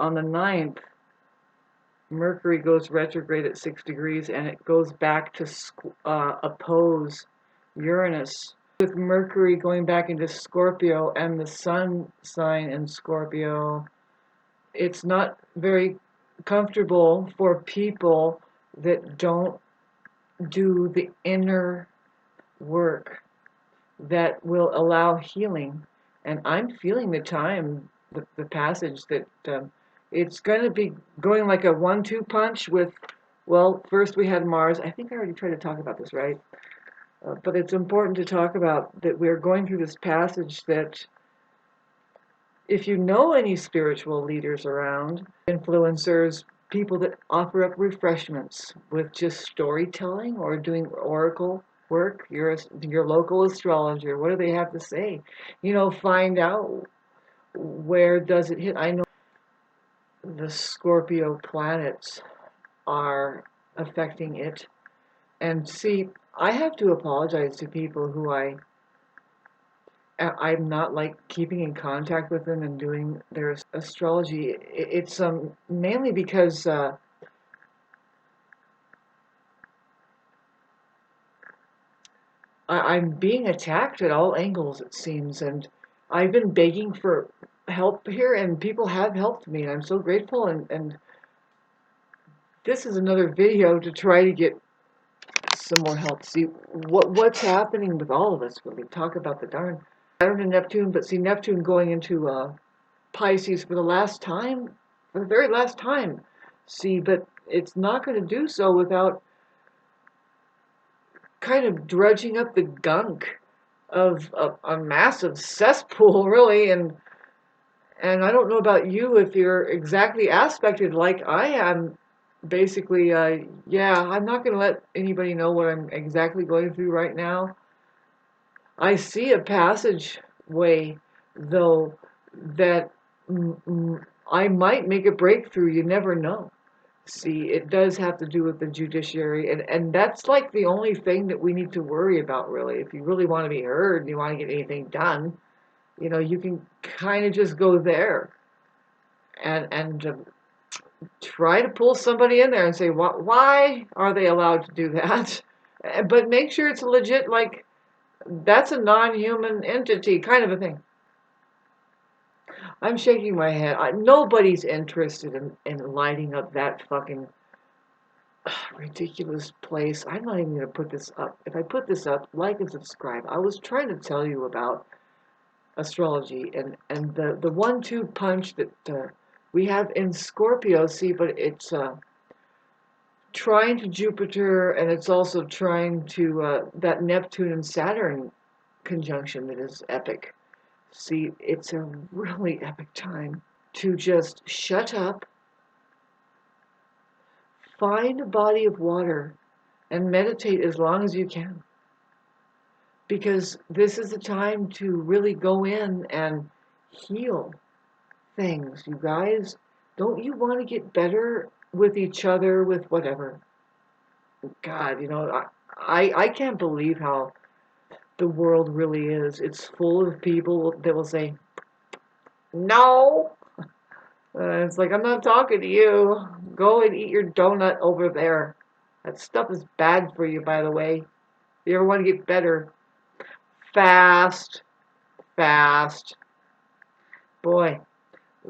on the 9th, Mercury goes retrograde at 6 degrees and it goes back to oppose Uranus. With Mercury going back into Scorpio and the Sun sign in Scorpio, it's not very comfortable for people that don't do the inner work that will allow healing. And I'm feeling the time, the passage that it's going to be going like a 1-2 punch with, well, first we had Mars. I think I already tried to talk about this, right? But it's important to talk about that we're going through this passage that if you know any spiritual leaders around, influencers, people that offer up refreshments with just storytelling or doing oracle work, your local astrologer, what do they have to say? You know, find out where does it hit. I know the Scorpio planets are affecting it. And see, I have to apologize to people who I'm not like keeping in contact with them and doing their astrology. It's mainly because I'm being attacked at all angles, it seems, and I've been begging for help here, and people have helped me, and I'm so grateful. And this is another video to try to get some more help. See what's happening with all of us when we talk about the darn Saturn and Neptune, but see Neptune going into Pisces for the last time, for the very last time. See, but it's not going to do so without kind of dredging up the gunk of a massive cesspool, really. And I don't know about you if you're exactly aspected like I am. Basically, yeah, I'm not going to let anybody know what I'm exactly going through right now. I see a passageway, though, that I might make a breakthrough. You never know. See, it does have to do with the judiciary, and that's like the only thing that we need to worry about, really. If you really want to be heard and you want to get anything done, you know, you can kind of just go there and try to pull somebody in there and say, why are they allowed to do that? But make sure it's legit, like, that's a non-human entity kind of a thing. I'm shaking my head. Nobody's interested in lighting up that fucking ridiculous place. I'm not even going to put this up. If I put this up, like and subscribe. I was trying to tell you about astrology and the 1-2 punch that we have in Scorpio. See, but it's trying to Jupiter, and it's also trying to that Neptune and Saturn conjunction that is epic. See, it's a really epic time to just shut up, find a body of water, and meditate as long as you can. Because this is the time to really go in and heal things, you guys. Don't you want to get better with each other, with whatever? God, you know, I can't believe how the world really is. It's full of people that will say, no. It's like, I'm not talking to you. Go and eat your donut over there. That stuff is bad for you, by the way. If you ever want to get better, fast. Boy,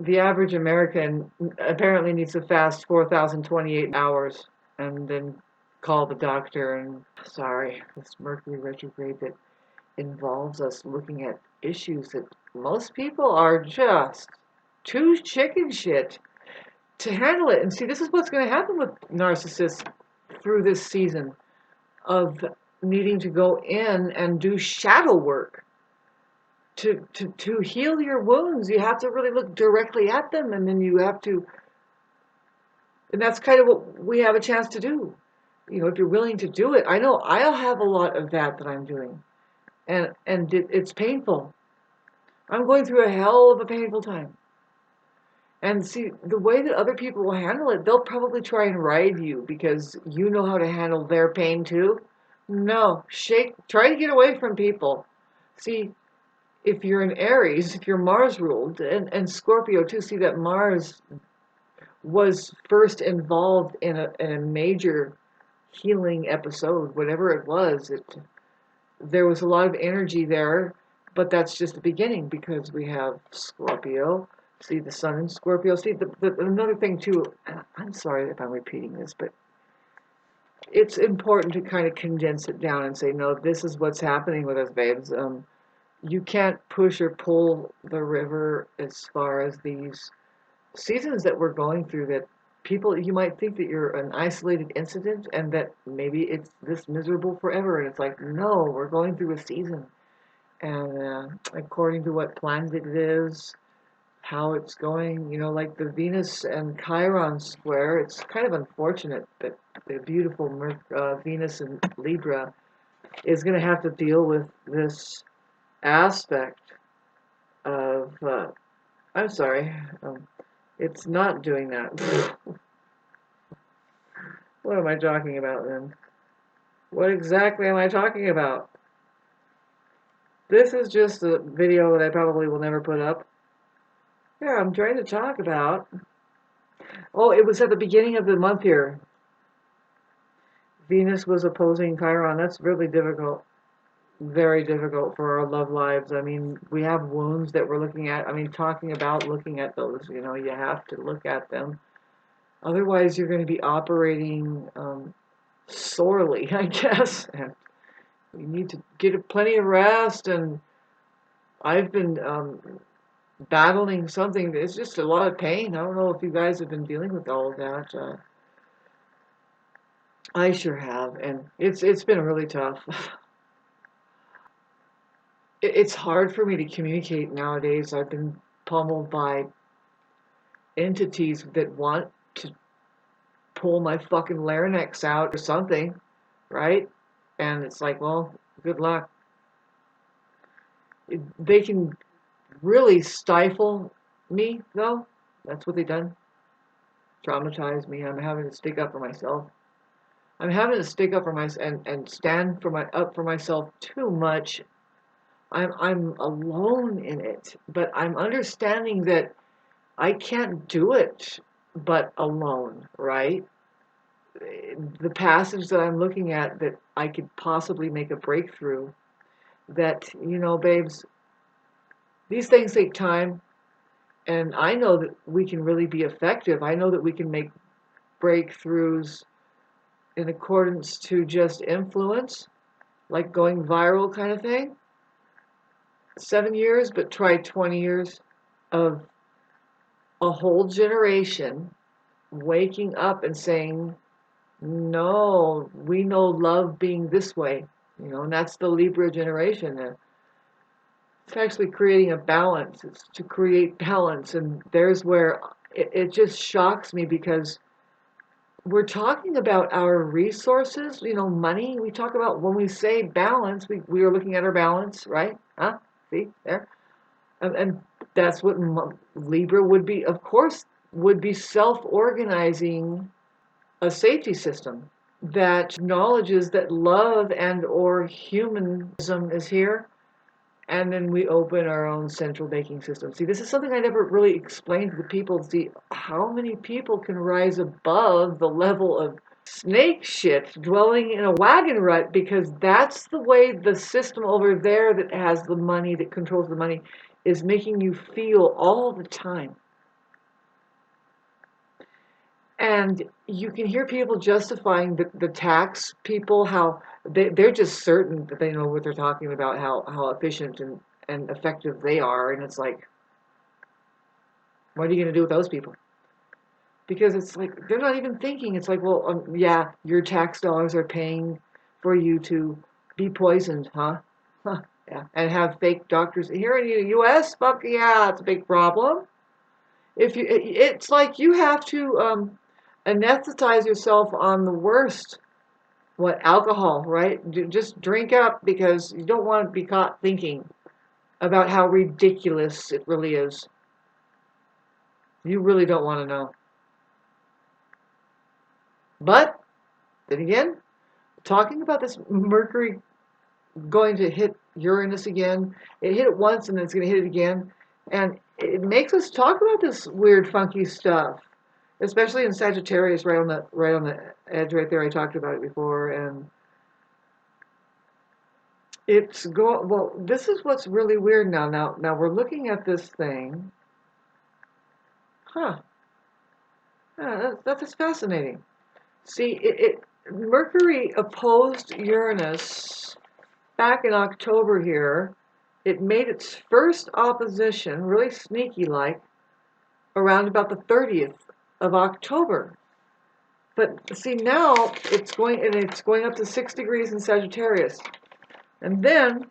the average American apparently needs to fast 4,028 hours and then call the doctor and, sorry, this Mercury retrograde that involves us looking at issues that most people are just too chicken shit to handle it. And see, this is what's going to happen with narcissists through this season of needing to go in and do shadow work. To heal your wounds, you have to really look directly at them, and then you have to, and that's kind of what we have a chance to do. You know, if you're willing to do it. I know I'll have a lot of that I'm doing, and it's painful. I'm going through a hell of a painful time. And see, the way that other people will handle it, they'll probably try and ride you because you know how to handle their pain too. No, try to get away from people. See, if you're in Aries, if you're Mars ruled, and Scorpio too, see that Mars was first involved in a major healing episode, whatever it was. There was a lot of energy there, but that's just the beginning because we have Scorpio. See the sun in Scorpio. See, another thing too, I'm sorry if I'm repeating this, but it's important to kind of condense it down and say, no, this is what's happening with us, babes. You can't push or pull the river as far as these seasons that we're going through, that people, you might think that you're an isolated incident and that maybe it's this miserable forever. And it's like, no, we're going through a season. And according to what planet it is, how it's going, like the Venus and Chiron square, it's kind of unfortunate that the beautiful Venus in Libra is going to have to deal with this aspect of, I'm sorry, it's not doing that. What am I talking about then? What exactly am I talking about? This is just a video that I probably will never put up. Yeah, I'm trying to talk about. Oh, it was at the beginning of the month here. Venus was opposing Chiron. That's really difficult. Very difficult for our love lives. I mean, we have wounds that we're looking at. I mean, talking about looking at those, you have to look at them. Otherwise, you're going to be operating sorely, I guess. And you need to get plenty of rest. And I've been battling something. It's just a lot of pain. I don't know if you guys have been dealing with all of that. I sure have, and it's been really tough. It's hard for me to communicate nowadays. I've been pummeled by entities that want to pull my fucking larynx out or something, right? And it's like, well, good luck. They can really stifle me, though. That's what they've done. Traumatize me. I'm having to stick up for myself. I'm having to stick up for myself and stand up for myself too much. I'm alone in it, but I'm understanding that I can't do it but alone, right? The passage that I'm looking at that I could possibly make a breakthrough, that, babes, these things take time, and I know that we can really be effective. I know that we can make breakthroughs in accordance to just influence, like going viral kind of thing. 7 years, but try 20 years of a whole generation waking up and saying, no, we know love being this way, and that's the Libra generation. It's actually creating a balance. It's to create balance, and there's where it just shocks me, because we're talking about our resources, money. We talk about, when we say balance, we are looking at our balance, right? Huh? See, there? And that's what Libra would be, of course, would be self-organizing a safety system that acknowledges that love and or humanism is here, and then we open our own central banking system. See, this is something I never really explained to the people. See, how many people can rise above the level of snake shit dwelling in a wagon rut, because that's the way the system over there that has the money, that controls the money, is making you feel all the time. And you can hear people justifying the tax people, how they're just certain that they know what they're talking about, how efficient and effective they are. And it's like, what are you going to do with those people? Because it's like, they're not even thinking. It's like, well, yeah, your tax dollars are paying for you to be poisoned, huh? Huh, yeah. And have fake doctors. Here in the U.S., fuck yeah, it's a big problem. It's like you have to anesthetize yourself on the worst. What, alcohol, right? Just drink up, because you don't want to be caught thinking about how ridiculous it really is. You really don't want to know. But then again, talking about this Mercury going to hit Uranus again, it hit it once and then it's going to hit it again, and it makes us talk about this weird, funky stuff. especially in Sagittarius, right on the edge right there. I talked about it before, and it's well, this is what's really weird now. Now we're looking at this thing. Huh. Yeah, that's fascinating. See, Mercury opposed Uranus back in October here. It made its first opposition, really sneaky like, around about the 30th of October. But see, now it's going up to 6 degrees in Sagittarius. And then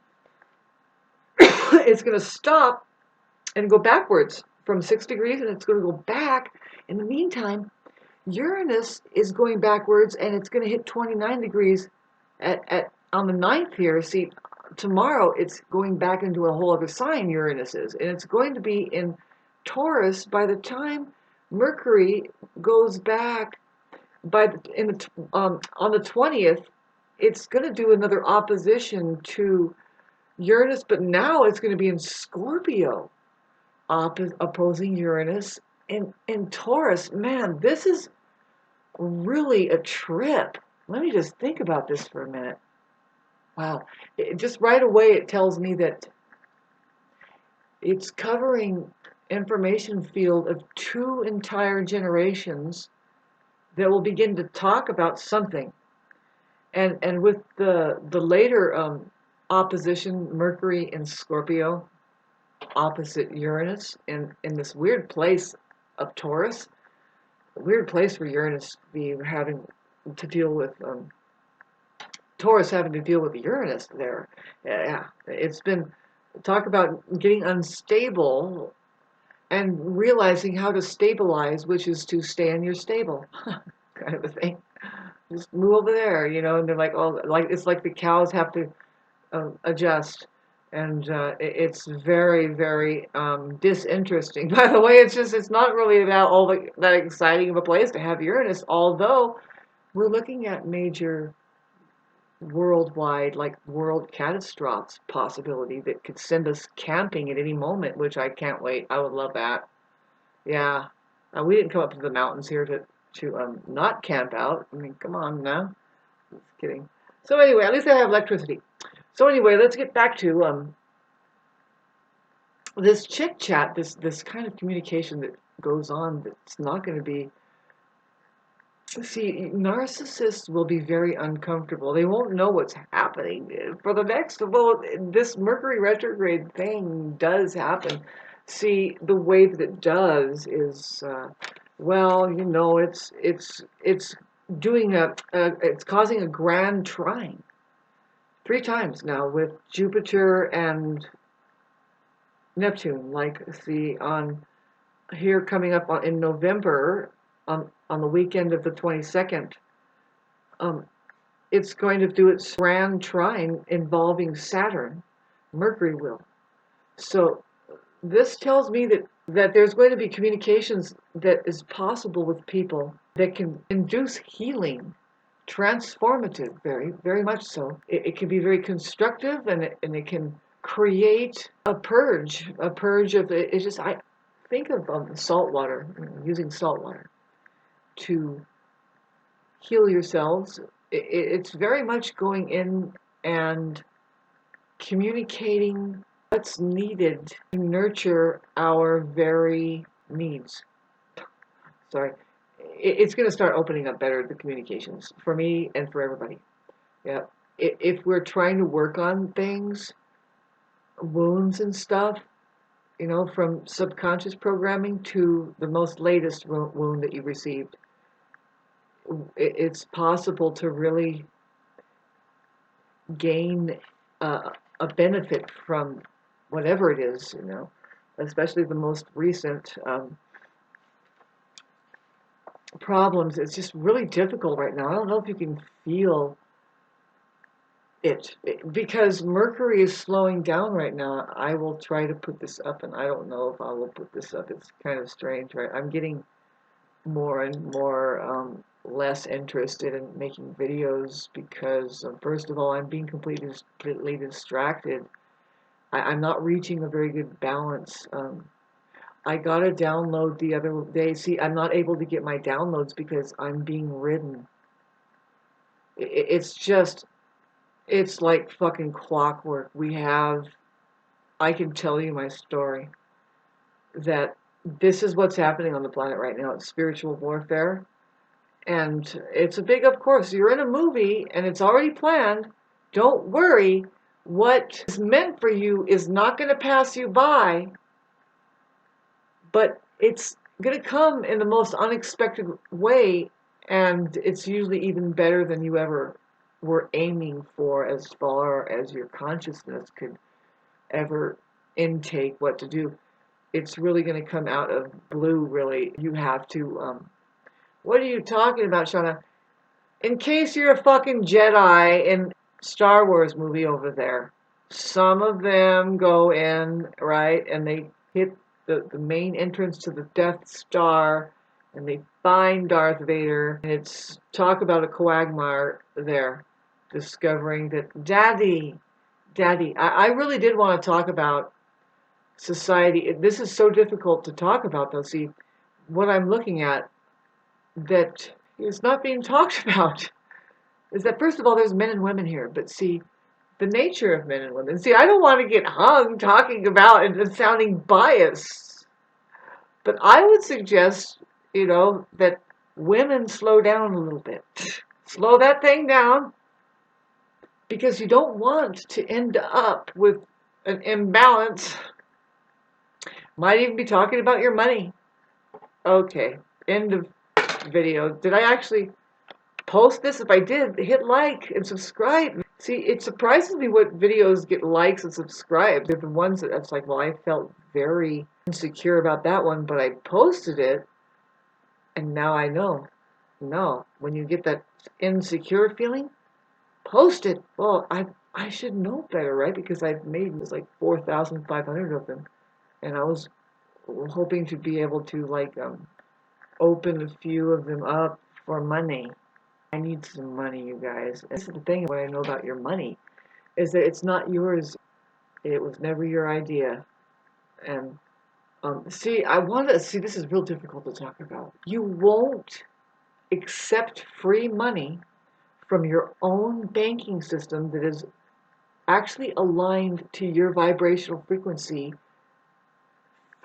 it's going to stop and go backwards from 6 degrees, and it's going to go back. In the meantime, Uranus is going backwards, and it's going to hit 29 degrees on the 9th here. See, tomorrow it's going back into a whole other sign, Uranus is, and it's going to be in Taurus by the time Mercury goes back on the 20th. It's going to do another opposition to Uranus, but now it's going to be in Scorpio, opposing Uranus in Taurus. Man, this is really a trip. Let me just think about this for a minute. Wow. Just right away it tells me that it's covering information field of 2 entire generations that will begin to talk about something. And with the later opposition, Mercury in Scorpio, opposite Uranus, in this weird place of Taurus, a weird place for Uranus to be having to deal with, Taurus having to deal with Uranus there. Yeah, it's been, talk about getting unstable and realizing how to stabilize, which is to stay in your stable, kind of a thing. Just move over there, and they're like, oh, like it's like the cows have to adjust, and it's very, very disinteresting. By the way, it's not really that exciting of a place to have Uranus, although we're looking at major worldwide, like world catastrophes possibility that could send us camping at any moment, which I can't wait. I would love that. Yeah, we didn't come up to the mountains here to not camp out. I mean, come on now. Just kidding. So anyway, at least I have electricity. So anyway, let's get back to this chit chat, this kind of communication that goes on that's not going to be. See, narcissists will be very uncomfortable. They won't know what's happening for the next. Well, this Mercury retrograde thing does happen. See, the way that it does is, well, it's doing it's causing a grand trine 3 times now with Jupiter and Neptune. Like, see, on here coming up in November, on the weekend of the 22nd, it's going to do its grand trine involving Saturn. Mercury will. So this tells me that there's going to be communications that is possible with people that can induce healing, transformative, very, very much so. It can be very constructive, and it can create a purge of it. It's just, I think of salt water, using salt water to heal yourselves. It's very much going in and communicating what's needed to nurture our very needs. Sorry. It's going to start opening up better, the communications, for me and for everybody. Yeah. If we're trying to work on things, wounds and stuff, from subconscious programming to the most latest wound that you received, it's possible to really gain a benefit from whatever it is, especially the most recent problems. It's just really difficult right now. I don't know if you can feel it because Mercury is slowing down right now. I will try to put this up, and I don't know if I will put this up. It's kind of strange, right? I'm getting more and more less interested in making videos because, first of all, I'm being completely distracted. I'm not reaching a very good balance. I got a download the other day. See, I'm not able to get my downloads because I'm being ridden. It's just, it's like fucking clockwork. I can tell you my story, that this is what's happening on the planet right now. It's spiritual warfare. And it's a big, of course, you're in a movie and it's already planned. Don't worry. What is meant for you is not going to pass you by, but it's going to come in the most unexpected way. And it's usually even better than you ever were aiming for, as far as your consciousness could ever intake what to do. It's really going to come out of blue, really. You have to, what are you talking about, Shauna? In case you're a fucking Jedi in Star Wars movie over there, some of them go in, right, and they hit the main entrance to the Death Star, and they find Darth Vader, and it's talk about a quagmire there, discovering that Daddy, I really did want to talk about society. This is so difficult to talk about, though. See, what I'm looking at that is not being talked about is that, first of all, there's men and women here, but see, the nature of men and women. See, I don't want to get hung talking about and sounding biased, but I would suggest, that women slow down a little bit. Slow that thing down, because you don't want to end up with an imbalance. Might even be talking about your money. Okay, end of video. Did I actually post this? If I did, hit like and subscribe. See, it surprises me what videos get likes and subscribes. They're the ones that's like, well, I felt very insecure about that one, but I posted it, and now I know. No, when you get that insecure feeling, post it. Well, I should know better, right? Because I've made like 4,500 of them, and I was hoping to be able to open a few of them up for money. I need some money, you guys. This is the thing, what I know about your money is that it's not yours. It was never your idea. And see, this is real difficult to talk about. You won't accept free money from your own banking system that is actually aligned to your vibrational frequency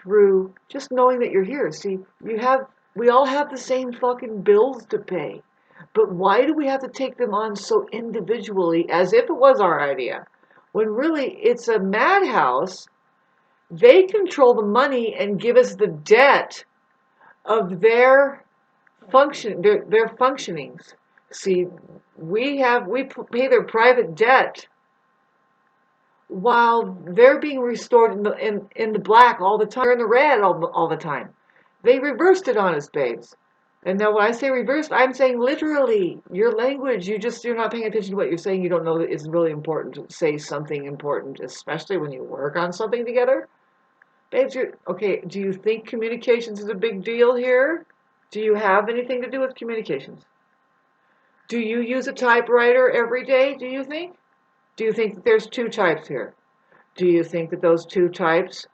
through just knowing that you're here. See, we all have the same fucking bills to pay. But why do we have to take them on so individually, as if it was our idea? When really it's a madhouse. They control the money and give us the debt of their functionings. See, we pay their private debt while they're being restored in the black all the time, or in the red all the time. They reversed it on us, babes. And now when I say reversed, I'm saying literally. Your language, you're not paying attention to what you're saying. You don't know that it's really important to say something important, especially when you work on something together. Babes, okay, do you think communications is a big deal here? Do you have anything to do with communications? Do you use a typewriter every day, do you think? Do you think that there's two types here? Do you think that those two types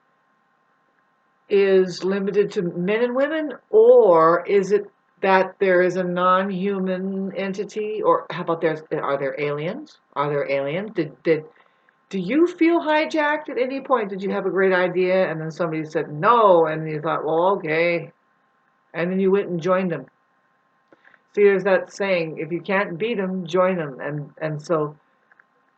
is limited to men and women? Or is it that there is a non-human entity? Or how about are there aliens? Are there aliens? Do you feel hijacked at any point? Did you have a great idea and then somebody said no, and you thought, well, okay, and then you went and joined them? See, there's that saying, if you can't beat them, join them. And so,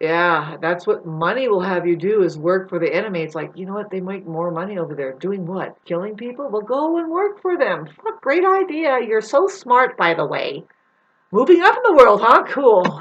yeah, that's what money will have you do, is work for the enemy. It's like, you know what, they make more money over there. Doing what? Killing people? Well, go and work for them. What great idea. You're so smart, by the way. Moving up in the world, huh? Cool.